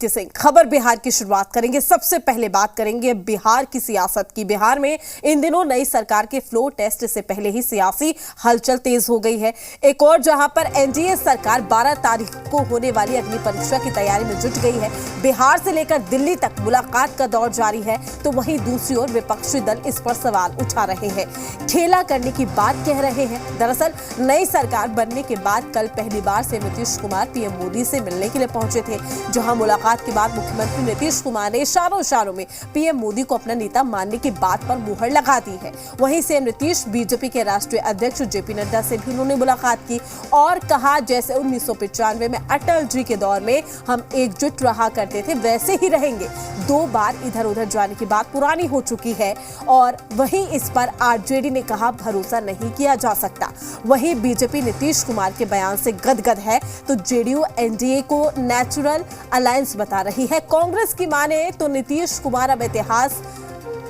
कीर्ति सिंह। खबर बिहार की शुरुआत करेंगे। सबसे पहले बात करेंगे बिहार की सियासत की। बिहार में इन दिनों नई सरकार के फ्लोर टेस्ट से पहले ही सियासी हलचल तेज हो गई है। एक और जहां पर एनडीए सरकार 12 तारीख को होने वाली अग्नि परीक्षा की तैयारी में जुट गई है। बिहार से लेकर दिल्ली तक मुलाकात का दौर जारी है, तो वहीं दूसरी ओर विपक्षी दल इस पर सवाल उठा रहे हैं, खेला करने की बात कह रहे हैं। दरअसल नई सरकार बनने के बाद कल पहली बार से नीतीश कुमार पीएम मोदी से मिलने के लिए पहुंचे थे, जहां मुलाकात के बाद मुख्यमंत्री नीतीश कुमार ने इशारों में पीएम मोदी को अपना नेता मानने की बात पर मुहर लगा दी है। वहीं सीएम नीतीश बीजेपी के राष्ट्रीय अध्यक्ष जेपी नड्डा से भी उन्होंने मुलाकात की और कहा जैसे 1995 में अटल जी के दौर में हम एकजुट रहा करते थे वैसे ही रहेंगे। 2 बार इधर उधर जाने की बात पुरानी हो चुकी है और वहीं इस पर आरजेडी ने कहा भरोसा नहीं किया जा सकता। वहीं बीजेपी नीतीश कुमार के बयान से गदगद है, तो जेडीयू एनडीए को नेचुरल अलायंस बता रही है। कांग्रेस की माने तो नीतीश कुमार अब इतिहास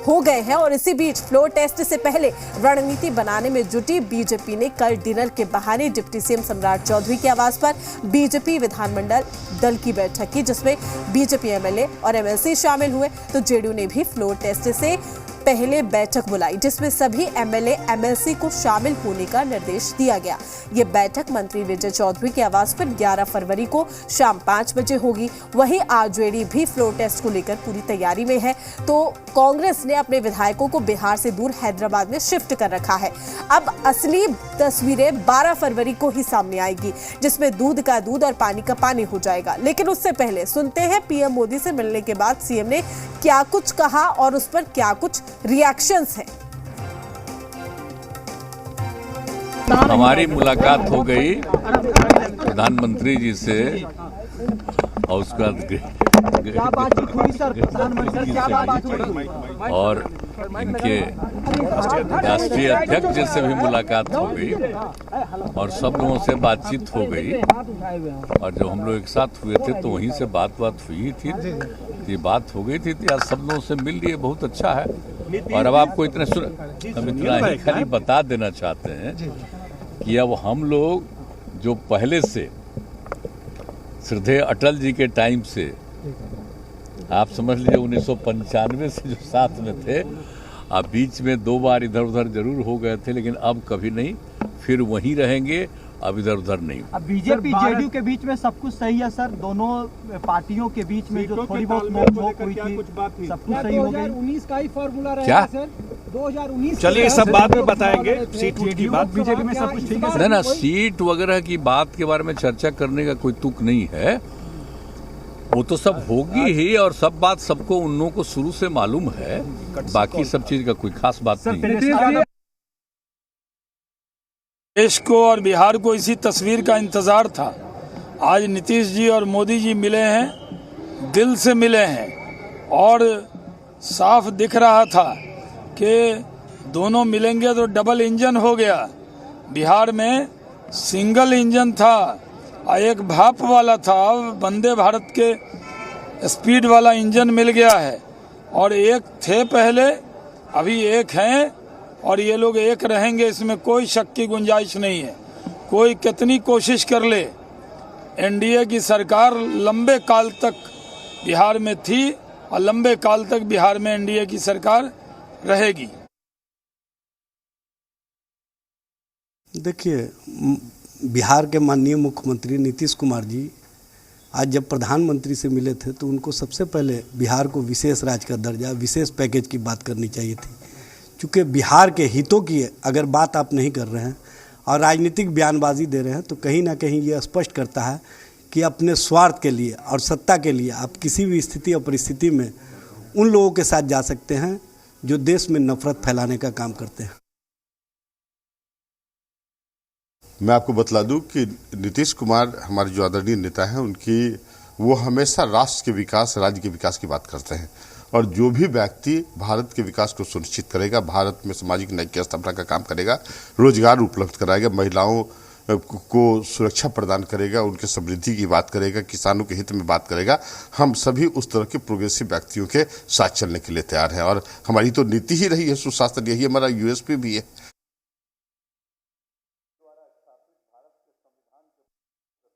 हो गए हैं और इसी बीच फ्लोर टेस्ट से पहले रणनीति बनाने में जुटी बीजेपी ने कल डिनर के बहाने डिप्टी सीएम सम्राट चौधरी के आवास पर बीजेपी विधानमंडल दल की बैठक की, जिसमें बीजेपी एमएलए और एमएलसी शामिल हुए। तो जेडीयू ने भी फ्लोर टेस्ट से पहले बैठक बुलाई, जिसमें सभी एमएलए एमएलसी को शामिल होने का निर्देश दिया गया। ये बैठक मंत्री विजय चौधरी के आवास पर 11 फरवरी को शाम 5 बजे होगी। वहीं आरजेडी भी फ्लोर टेस्ट को लेकर पूरी तैयारी में है, तो कांग्रेस ने अपने विधायकों को बिहार से दूर हैदराबाद में शिफ्ट कर रखा है। अब असली तस्वीरें 12 फरवरी को ही सामने आएगी, जिसमें दूध का दूध और पानी का पानी हो जाएगा। लेकिन उससे पहले सुनते हैं पीएम मोदी से मिलने के बाद सीएम ने क्या कुछ कहा और उस पर क्या कुछ रिएक्शंस हैं। हमारी मुलाकात हो गई प्रधानमंत्री जी से और उसका और इनके राष्ट्रीय अध्यक्ष जी से भी मुलाकात हो गई और सब लोगों से बातचीत हो गई। और जब हम लोग एक साथ हुए थे तो वहीं से बात हुई थी, ये बात हो गई थी। आज सब लोगों से मिल लिए, बहुत अच्छा है। और अब आपको हम इतना ही खाली बता देना चाहते हैं कि अब हम लोग जो पहले से श्रद्धेय अटल जी के टाइम से आप समझ लीजिए 1995 से जो साथ में थे, अब बीच में 2 बार इधर उधर जरूर हो गए थे, लेकिन अब कभी नहीं, फिर वहीं रहेंगे, अब इधर उधर नहीं। अब बीजेपी जेडीयू के बीच में सब कुछ सही है सर, दोनों पार्टियों के बीच में जो थोड़ी बहुत नोक हुई थी सब कुछ सही हो गई। 2019 का ही फॉर्मूला रहेगा सर, 2019। चलिए सब बाद में बताएंगे। सीट की बात बीजेपी में सब कुछ ठीक है ना, सीट वगैरह की बात के बारे में चर्चा करने का कोई तुक नहीं है। वो तो सब होगी ही और सब बात सबको उन लोगों को शुरू से मालूम है, बाकी सब चीज का कोई खास बात नहीं है। देश को और बिहार को इसी तस्वीर का इंतजार था। आज नीतीश जी और मोदी जी मिले हैं, दिल से मिले हैं और साफ दिख रहा था कि दोनों मिलेंगे तो डबल इंजन हो गया। बिहार में सिंगल इंजन था, एक भाप वाला था, वंदे भारत के स्पीड वाला इंजन मिल गया है। और एक थे पहले, अभी एक हैं और ये लोग एक रहेंगे, इसमें कोई शक की गुंजाइश नहीं है। कोई कितनी कोशिश कर ले, एनडीए की सरकार लंबे काल तक बिहार में थी और लंबे काल तक बिहार में एनडीए की सरकार रहेगी। देखिए, बिहार के माननीय मुख्यमंत्री नीतीश कुमार जी आज जब प्रधानमंत्री से मिले थे तो उनको सबसे पहले बिहार को विशेष राज्य का दर्जा, विशेष पैकेज की बात करनी चाहिए थी। क्योंकि बिहार के हितों की अगर बात आप नहीं कर रहे हैं और राजनीतिक बयानबाजी दे रहे हैं तो कहीं ना कहीं ये स्पष्ट करता है कि अपने स्वार्थ के लिए और सत्ता के लिए आप किसी भी स्थिति और परिस्थिति में उन लोगों के साथ जा सकते हैं जो देश में नफरत फैलाने का काम करते हैं। मैं आपको बतला दूं कि नीतीश कुमार हमारे जो आदरणीय नेता हैं, वो हमेशा राष्ट्र के विकास, राज्य के विकास की बात करते हैं। और जो भी व्यक्ति भारत के विकास को सुनिश्चित करेगा, भारत में सामाजिक न्याय की स्थापना का काम करेगा, रोजगार उपलब्ध कराएगा, महिलाओं को सुरक्षा प्रदान करेगा, उनके समृद्धि की बात करेगा, किसानों के हित में बात करेगा, हम सभी उस तरह के प्रोग्रेसिव व्यक्तियों के साथ चलने के लिए तैयार हैं। और हमारी तो नीति ही रही है सुशासन, यही हमारा यूएसपी भी है।